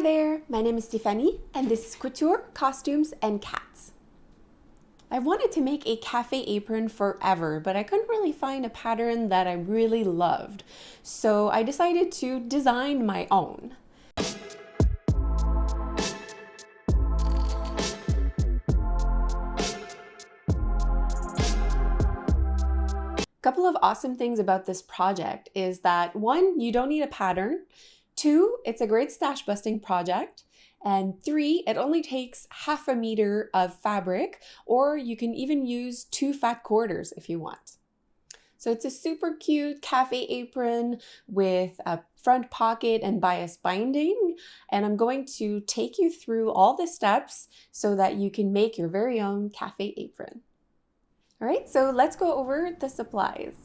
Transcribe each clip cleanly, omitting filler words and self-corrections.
there, my name is Stephanie and this is Couture, Costumes, and Cats. I wanted to make a cafe apron forever, but I couldn't really find a pattern that I really loved. So I decided to design my own. Couple of awesome things about this project is that one, you don't need a pattern. Two, it's a great stash busting project. And three, it only takes half a meter of fabric, or you can even use 2 fat quarters if you want. So it's a super cute cafe apron with a front pocket and bias binding. And I'm going to take you through all the steps so that you can make your very own cafe apron. All right, so let's go over the supplies.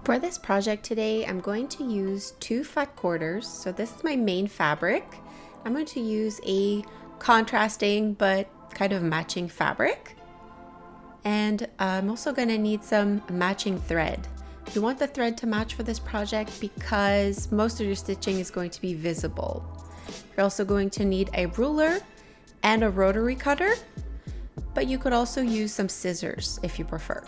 For this project today, I'm going to use 2 fat quarters. So this is my main fabric. I'm going to use a contrasting but kind of matching fabric. And I'm also going to need some matching thread. You want the thread to match for this project because most of your stitching is going to be visible. You're also going to need a ruler and a rotary cutter, but you could also use some scissors if you prefer.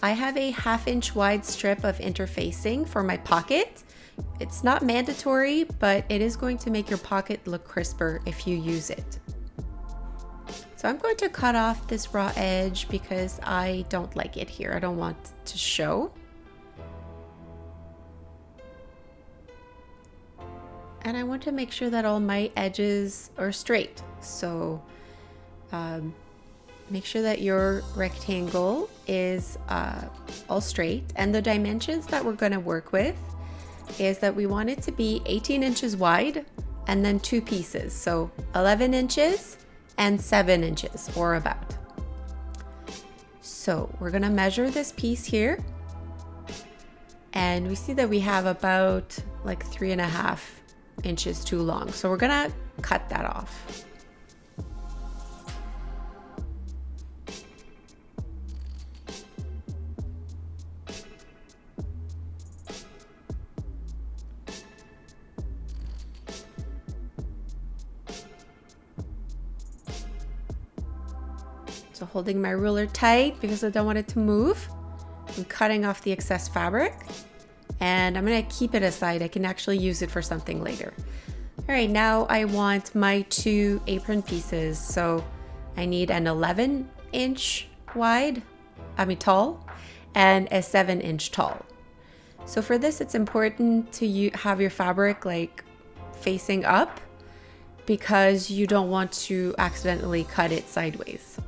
I have a 1/2 inch wide strip of interfacing for my pocket. It's not mandatory, but it is going to make your pocket look crisper if you use it. So I'm going to cut off this raw edge because I don't like it here. I don't want it to show. And I want to make sure that all my edges are straight. So make sure that your rectangle is all straight, and the dimensions that we're going to work with is that we want it to be 18 inches wide and then 2 pieces, so 11 inches and 7 inches or about. So we're going to measure this piece here, and we see that we have about like 3.5 inches too long, so we're going to cut that off. So holding my ruler tight because I don't want it to move. I'm cutting off the excess fabric and I'm gonna keep it aside. I can actually use it for something later. All right, now I want my 2 apron pieces. So I need an 11 inch wide, tall, and a 7 inch tall. So for this, it's important to have your fabric like facing up because you don't want to accidentally cut it sideways.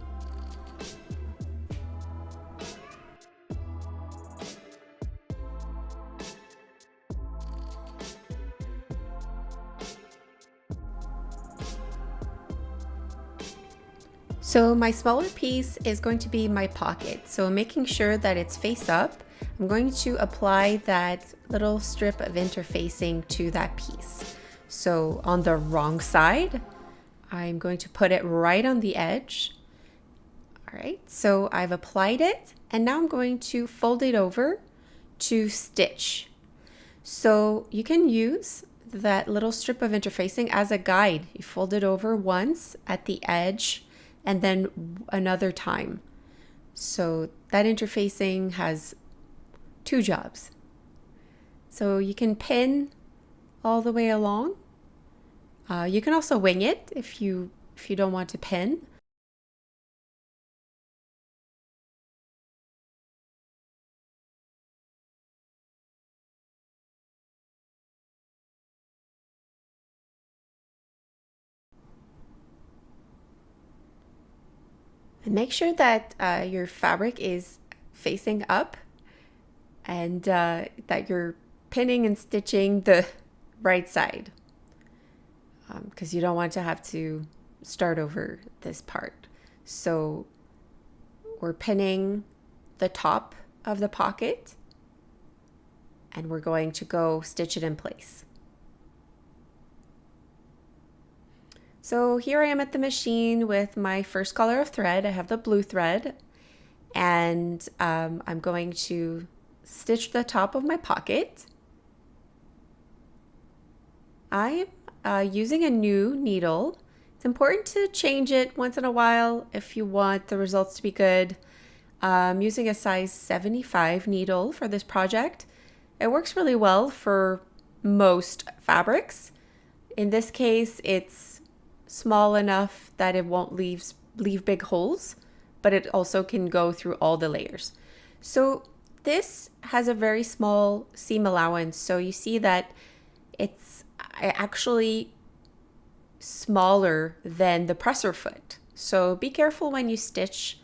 So my smaller piece is going to be my pocket. So making sure that it's face up, I'm going to apply that little strip of interfacing to that piece. So on the wrong side, I'm going to put it right on the edge. All right, so I've applied it and now I'm going to fold it over to stitch. So you can use that little strip of interfacing as a guide. You fold it over once at the edge and then another time. So that interfacing has 2 jobs. So you can pin all the way along. You can also wing it if you don't want to pin. And make sure that your fabric is facing up and that you're pinning and stitching the right side because you don't want to have to start over this part. So we're pinning the top of the pocket and we're going to go stitch it in place. So here I am at the machine with my first color of thread. I have the blue thread and I'm going to stitch the top of my pocket. I'm using a new needle. It's important to change it once in a while if you want the results to be good. I'm using a size 75 needle for this project. It works really well for most fabrics. In this case, it's small enough that it won't leave big holes, but it also can go through all the layers. So this has a very small seam allowance. So you see that it's actually smaller than the presser foot. So be careful when you stitch.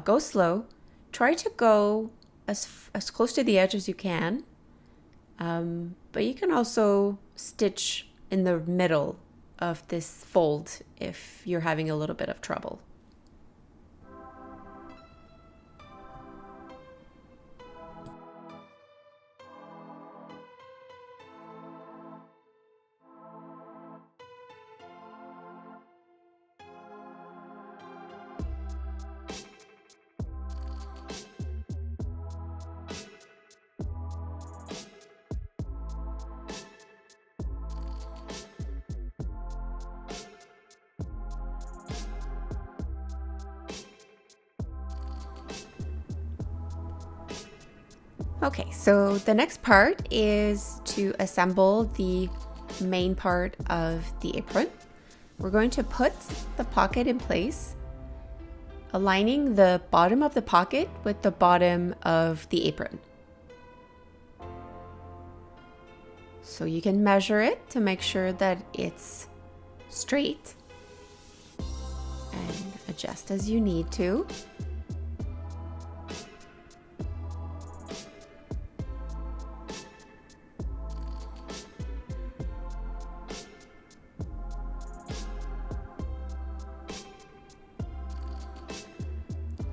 Go slow. Try to go as close to the edge as you can. But you can also stitch in the middle of this fold if you're having a little bit of trouble. Okay, so the next part is to assemble the main part of the apron. We're going to put the pocket in place, aligning the bottom of the pocket with the bottom of the apron. So you can measure it to make sure that it's straight and adjust as you need to.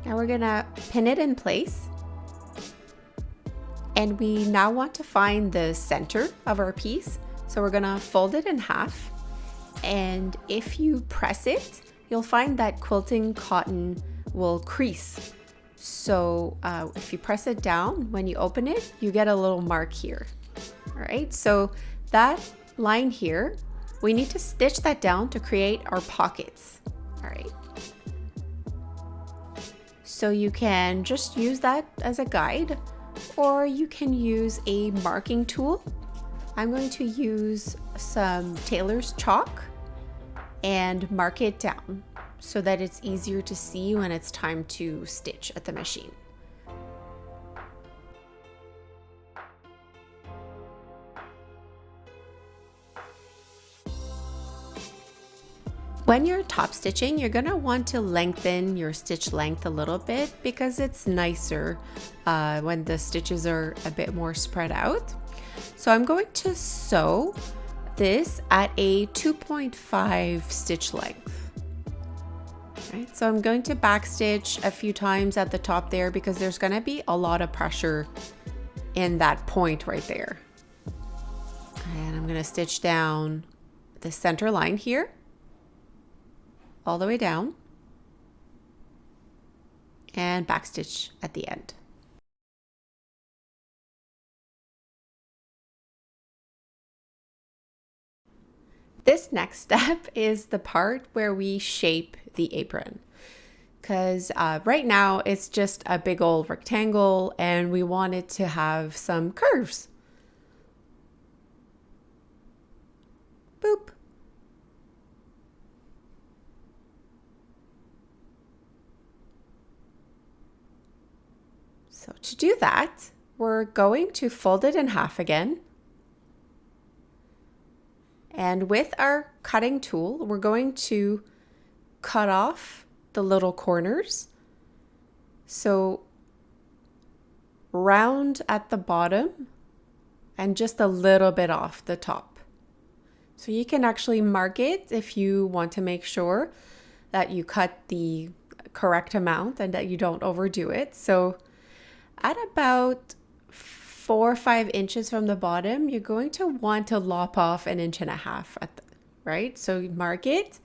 Now we're gonna pin it in place. And we now want to find the center of our piece. So we're gonna fold it in half. And if you press it, you'll find that quilting cotton will crease. So if you press it down, when you open it, you get a little mark here. All right, so that line here, we need to stitch that down to create our pockets. All right. So you can just use that as a guide, or you can use a marking tool. I'm going to use some tailor's chalk and mark it down so that it's easier to see when it's time to stitch at the machine. When you're top stitching, you're gonna want to lengthen your stitch length a little bit because it's nicer when the stitches are a bit more spread out. So I'm going to sew this at a 2.5 stitch length. Right, so I'm going to backstitch a few times at the top there because there's gonna be a lot of pressure in that point right there. And I'm gonna stitch down the center line here, all the way down, and backstitch at the end. This next step is the part where we shape the apron, because right now it's just a big old rectangle and we want it to have some curves. Boop. So to do that, we're going to fold it in half again. And with our cutting tool, we're going to cut off the little corners. So round at the bottom and just a little bit off the top. So you can actually mark it if you want to make sure that you cut the correct amount and that you don't overdo it. So at about 4 or 5 inches from the bottom, you're going to want to lop off 1.5 inches, right? So mark it,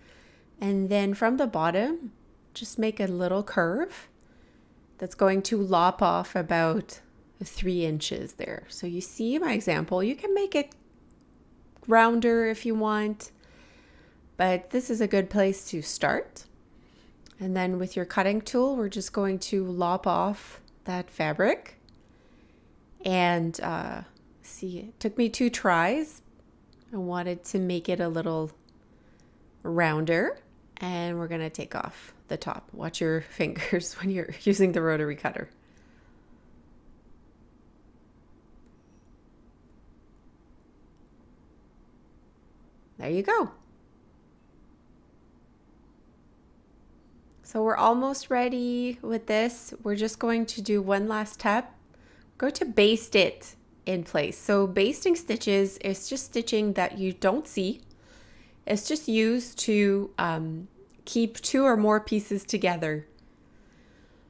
and then from the bottom, just make a little curve that's going to lop off about 3 inches there. So you see my example, you can make it rounder if you want, but this is a good place to start. And then with your cutting tool, we're just going to lop off that fabric. And see, it took me 2 tries. I wanted to make it a little rounder, and we're gonna take off the top. Watch your fingers when you're using the rotary cutter. There you go. So we're almost ready with this. We're just going to do one last step. We're going to baste it in place. So basting stitches is just stitching that you don't see. It's just used to keep 2 or more pieces together.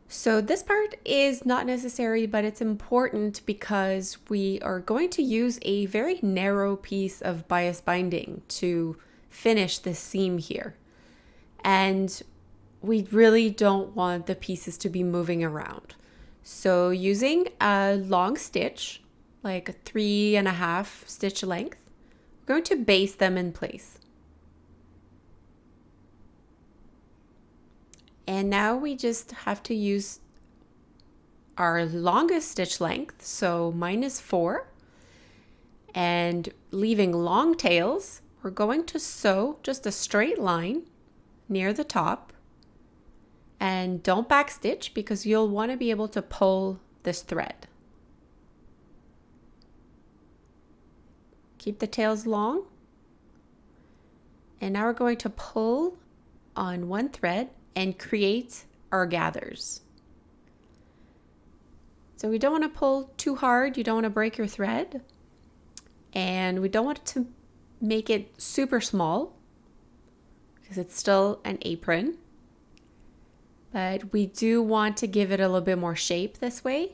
So this part is not necessary, but it's important because we are going to use a very narrow piece of bias binding to finish this seam here. And we really don't want the pieces to be moving around. So using a long stitch, like a 3.5 stitch length, we're going to baste them in place. And now we just have to use our longest stitch length, so mine is 4, and leaving long tails, we're going to sew just a straight line near the top, and don't backstitch because you'll want to be able to pull this thread. Keep the tails long, and now we're going to pull on one thread and create our gathers. So we don't want to pull too hard, you don't want to break your thread, and we don't want to make it super small because it's still an apron, but we do want to give it a little bit more shape this way.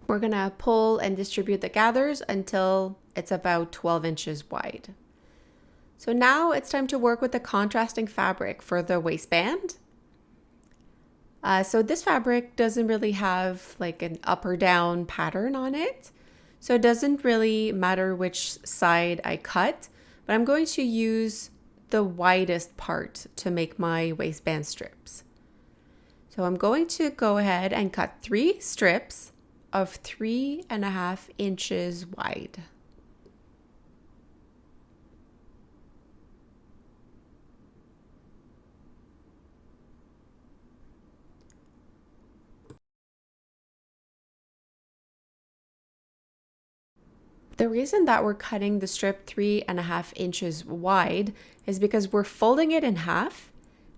We're gonna pull and distribute the gathers until it's about 12 inches wide. So now it's time to work with the contrasting fabric for the waistband. So this fabric doesn't really have like an up or down pattern on it. So it doesn't really matter which side I cut, but I'm going to use the widest part to make my waistband strips. So I'm going to go ahead and cut 3 strips of 3.5 inches wide. The reason that we're cutting the strip 3.5 inches wide is because we're folding it in half,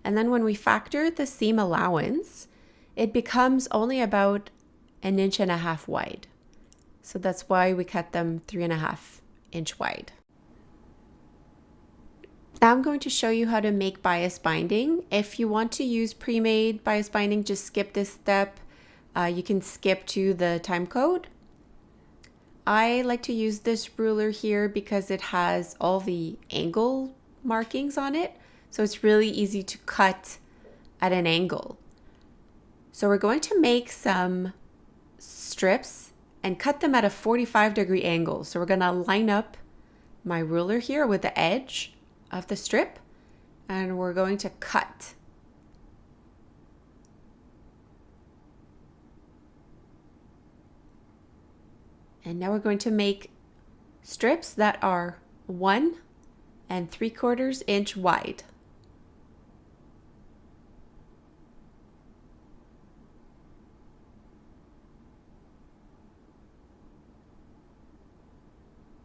and then when we factor the seam allowance, it becomes only about 1.5 inches wide. So that's why we cut them 3.5 inch wide. Now I'm going to show you how to make bias binding. If you want to use pre-made bias binding, just skip this step. You can skip to the time code. I like to use this ruler here because it has all the angle markings on it. So it's really easy to cut at an angle. So we're going to make some strips and cut them at a 45-degree angle. So we're going to line up my ruler here with the edge of the strip, and we're going to cut. And now we're going to make strips that are 1 3/4 inch wide.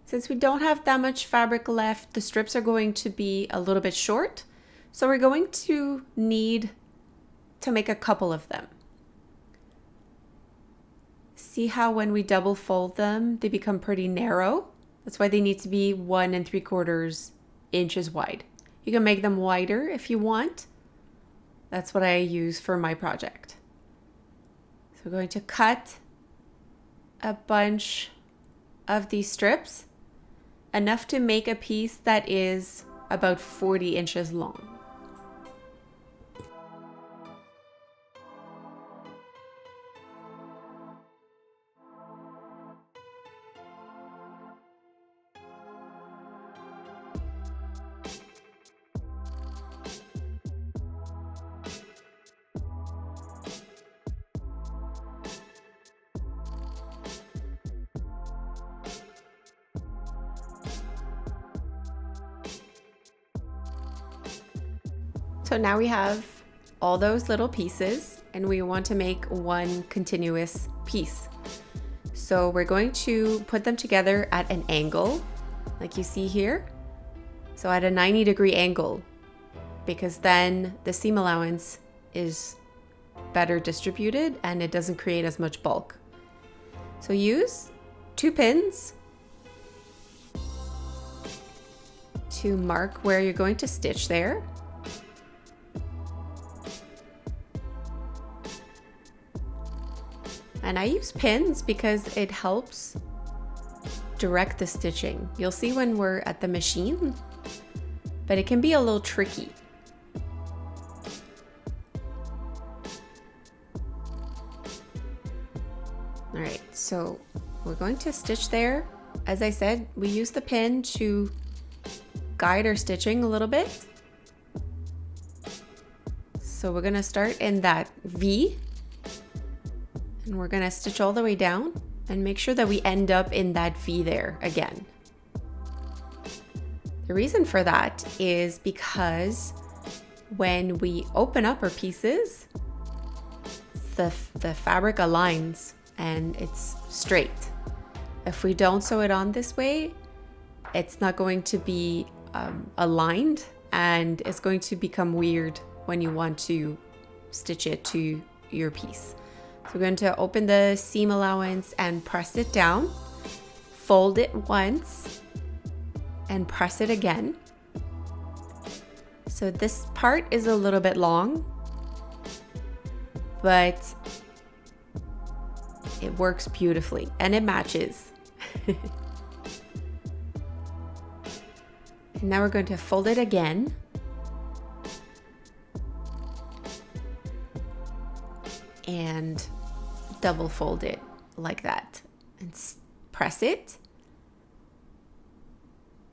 Since we don't have that much fabric left, the strips are going to be a little bit short. So we're going to need to make a couple of them. See how when we double fold them, they become pretty narrow? That's why they need to be 1 3/4 inches wide. You can make them wider if you want. That's what I use for my project. So we're going to cut a bunch of these strips, enough to make a piece that is about 40 inches long. So now we have all those little pieces and we want to make one continuous piece. So we're going to put them together at an angle, like you see here. So at a 90-degree angle, because then the seam allowance is better distributed and it doesn't create as much bulk. So use 2 pins to mark where you're going to stitch there. And I use pins because it helps direct the stitching. You'll see when we're at the machine, but it can be a little tricky. All right, so we're going to stitch there. As I said, we use the pin to guide our stitching a little bit. So we're gonna start in that V, and we're gonna stitch all the way down and make sure that we end up in that V there again. The reason for that is because when we open up our pieces, the fabric aligns and it's straight. If we don't sew it on this way, it's not going to be aligned and it's going to become weird when you want to stitch it to your piece. So we're going to open the seam allowance and press it down, fold it once and press it again. So this part is a little bit long, but it works beautifully and it matches. And now we're going to fold it again. And double fold it like that and press it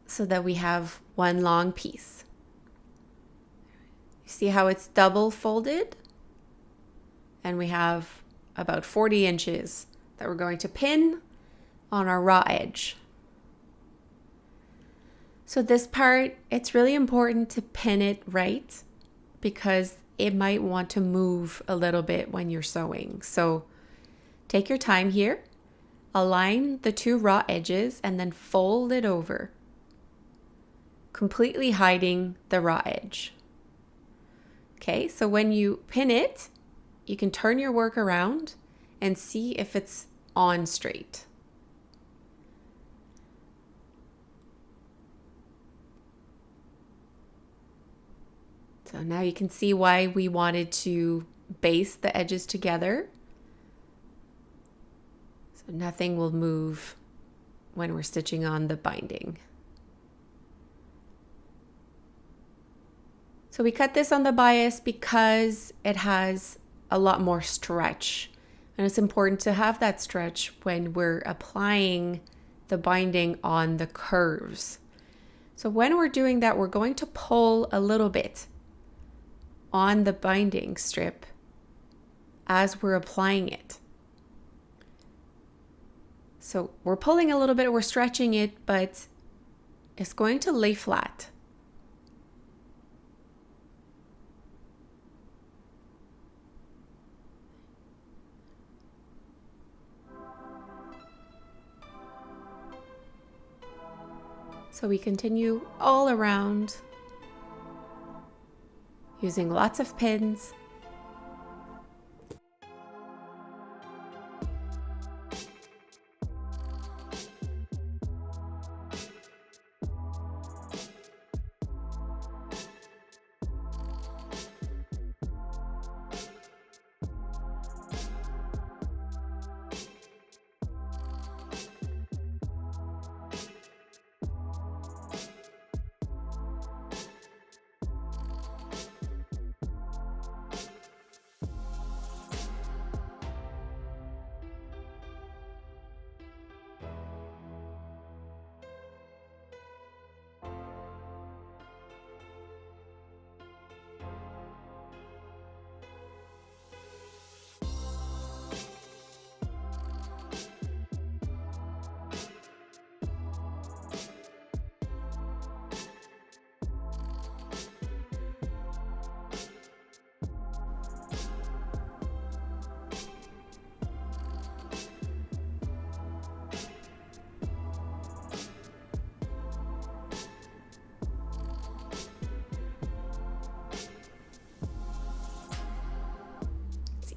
so that we have one long piece. You see how it's double folded? And we have about 40 inches that we're going to pin on our raw edge. So this part, it's really important to pin it right because it might want to move a little bit when you're sewing. So take your time here, align the 2 raw edges and then fold it over, completely hiding the raw edge. Okay, so when you pin it, you can turn your work around and see if it's on straight. So now you can see why we wanted to baste the edges together. So nothing will move when we're stitching on the binding. So we cut this on the bias because it has a lot more stretch. And it's important to have that stretch when we're applying the binding on the curves. So when we're doing that, we're going to pull a little bit on the binding strip as we're applying it. So we're pulling a little bit, we're stretching it, but it's going to lay flat. So we continue all around using lots of pins.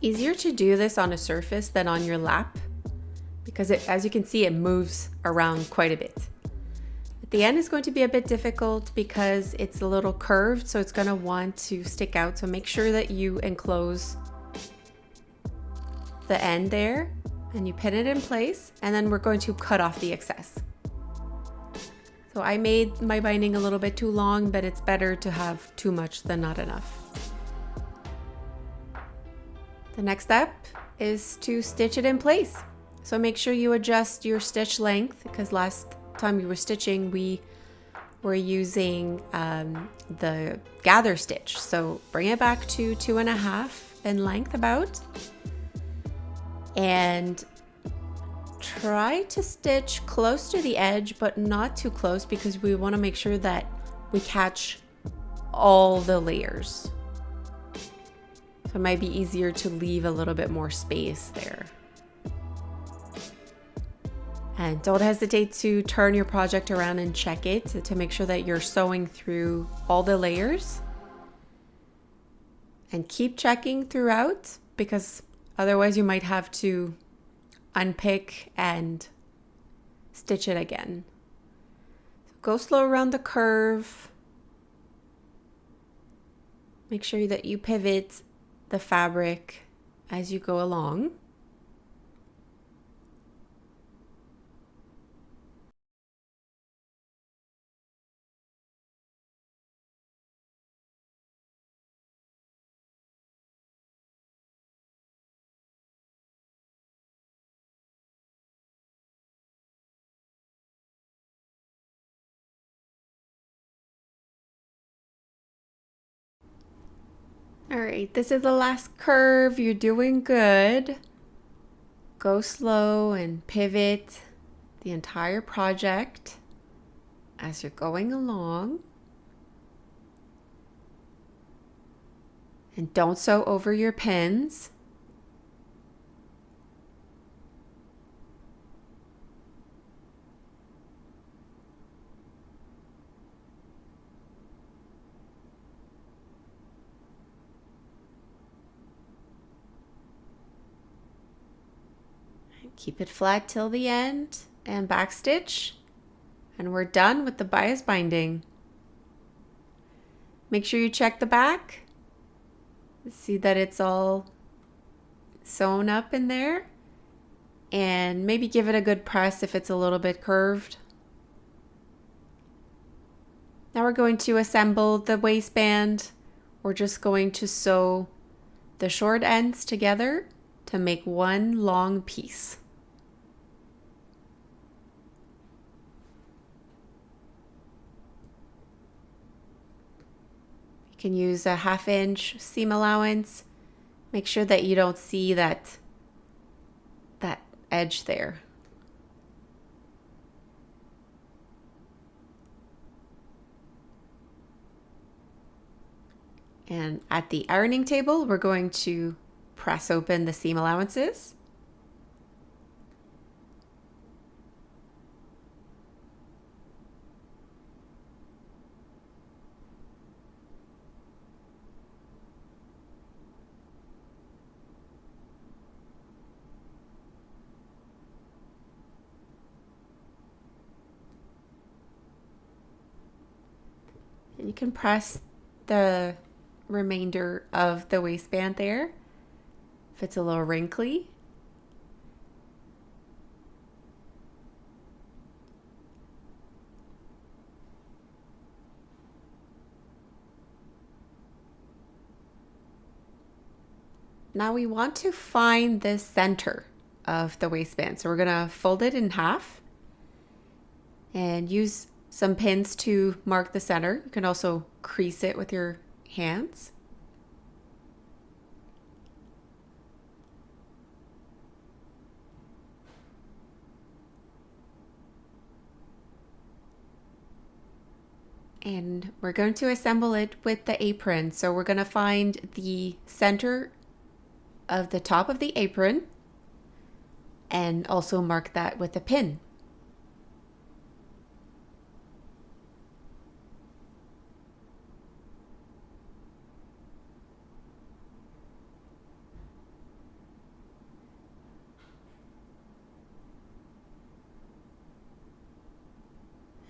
easier to do this on a surface than on your lap because as you can see, it moves around quite a bit. At the end is going to be a bit difficult because it's a little curved, so it's going to want to stick out. So make sure that you enclose the end there and you pin it in place, and then we're going to cut off the excess. So I made my binding a little bit too long, but it's better to have too much than not enough. The next step is to stitch it in place. So make sure you adjust your stitch length, because last time we were stitching, we were using the gather stitch. So bring it back to 2.5 in length about, and try to stitch close to the edge, but not too close, because we want to make sure that we catch all the layers. So it might be easier to leave a little bit more space there. And don't hesitate to turn your project around and check it to make sure that you're sewing through all the layers. And keep checking throughout, because otherwise you might have to unpick and stitch it again. So go slow around the curve. Make sure that you pivot the fabric as you go along. All right, this is the last curve. You're doing good. Go slow and pivot the entire project as you're going along. And don't sew over your pins. Keep it flat till the end and backstitch, and we're done with the bias binding. Make sure you check the back. See that it's all sewn up in there, and maybe give it a good press if it's a little bit curved. Now we're going to assemble the waistband. We're just going to sew the short ends together to make one long piece. You can use a 1/2 inch seam allowance. Make sure that you don't see that edge there. And at the ironing table, we're going to press open the seam allowances. And you can press the remainder of the waistband there if it's a little wrinkly. Now we want to find the center of the waistband. So we're gonna fold it in half and use some pins to mark the center. You can also crease it with your hands. And we're going to assemble it with the apron. So we're going to find the center of the top of the apron and also mark that with a pin.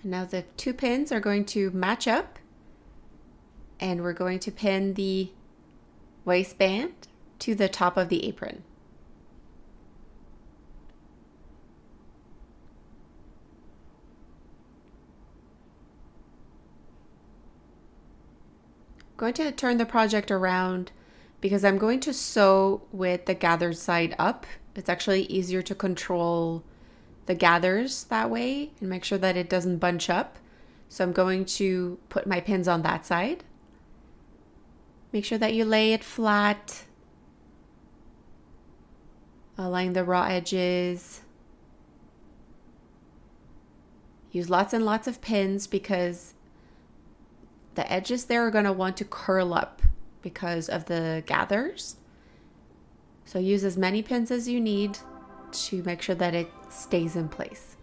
Now the two pins are going to match up, and we're going to pin the waistband to the top of the apron. I'm going to turn the project around because I'm going to sew with the gathered side up. It's actually easier to control the gathers that way and make sure that it doesn't bunch up. So I'm going to put my pins on that side. Make sure that you lay it flat. Align the raw edges. Use lots and lots of pins because the edges there are going to want to curl up because of the gathers. So use as many pins as you need to make sure that it stays in place.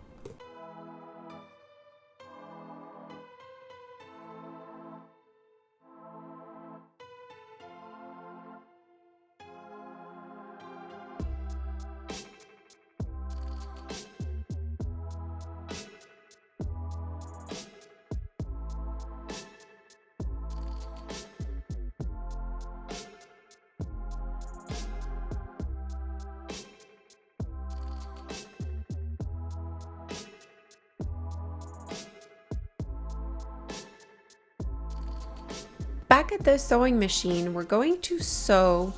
Back at the sewing machine, we're going to sew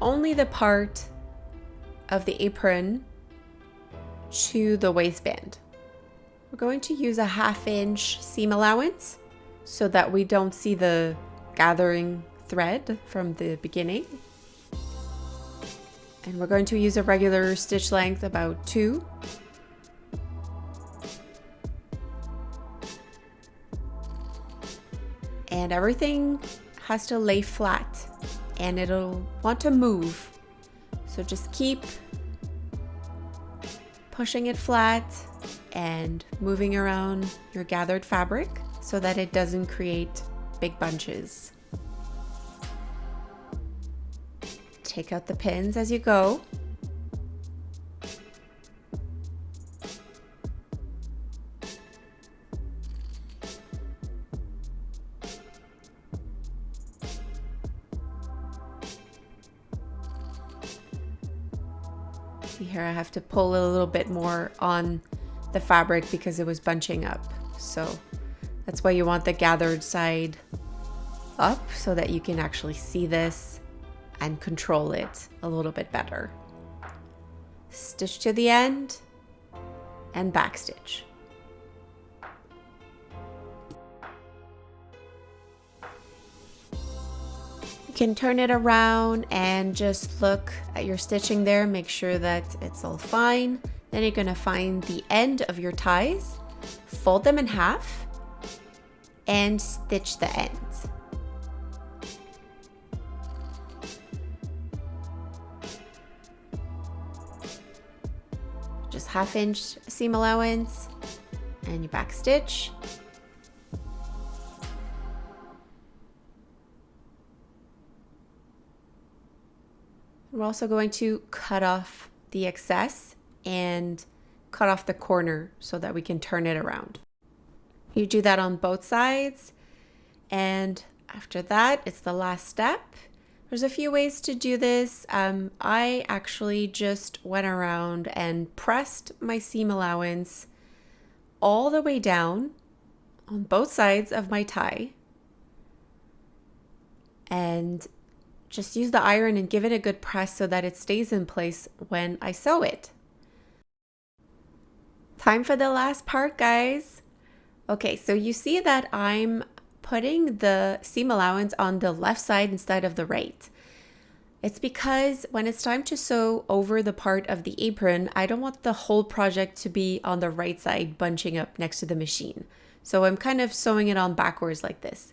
only the part of the apron to the waistband. We're going to use a 1/2 inch seam allowance so that we don't see the gathering thread from the beginning. And we're going to use a regular stitch length, about 2. And everything has to lay flat and it'll want to move. So just keep pushing it flat and moving around your gathered fabric so that it doesn't create big bunches. Take out the pins as you go. See here, I have to pull a little bit more on the fabric because it was bunching up. So that's why you want the gathered side up so that you can actually see this and control it a little bit better. Stitch to the end and backstitch. You can turn it around and just look at your stitching there, make sure that it's all fine. Then you're going to find the end of your ties, fold them in half, and stitch the ends. Just 1/2 inch seam allowance and you backstitch. We're also going to cut off the excess and cut off the corner so that we can turn it around. You do that on both sides, and after that, it's the last step. There's a few ways to do this. I actually just went around and pressed my seam allowance all the way down on both sides of my tie, and just use the iron and give it a good press so that it stays in place when I sew it. Time for the last part, guys. Okay, so you see that I'm putting the seam allowance on the left side instead of the right. It's because when it's time to sew over the part of the apron, I don't want the whole project to be on the right side bunching up next to the machine. So I'm kind of sewing it on backwards like this.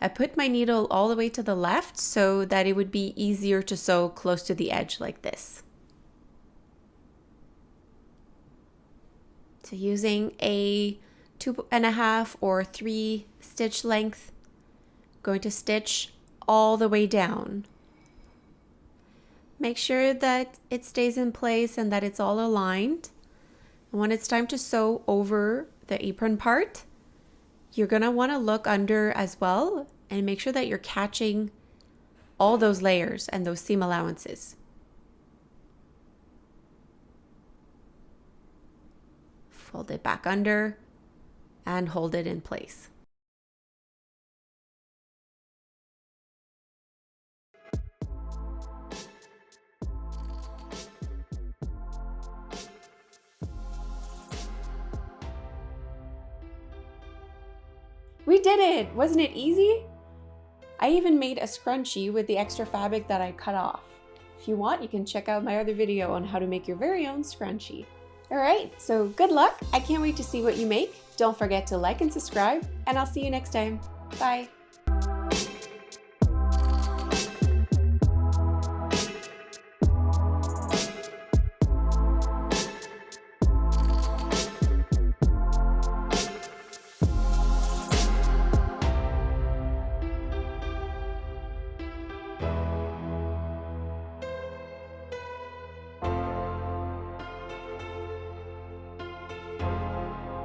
I put my needle all the way to the left so that it would be easier to sew close to the edge like this. So using a 2.5 or 3 stitch length, I'm going to stitch all the way down. Make sure that it stays in place and that it's all aligned. And when it's time to sew over the apron part, you're gonna wanna look under as well and make sure that you're catching all those layers and those seam allowances. Fold it back under and hold it in place. We did it! Wasn't it easy? I even made a scrunchie with the extra fabric that I cut off. If you want, you can check out my other video on how to make your very own scrunchie. All right, so good luck. I can't wait to see what you make. Don't forget to like and subscribe, and I'll see you next time. Bye.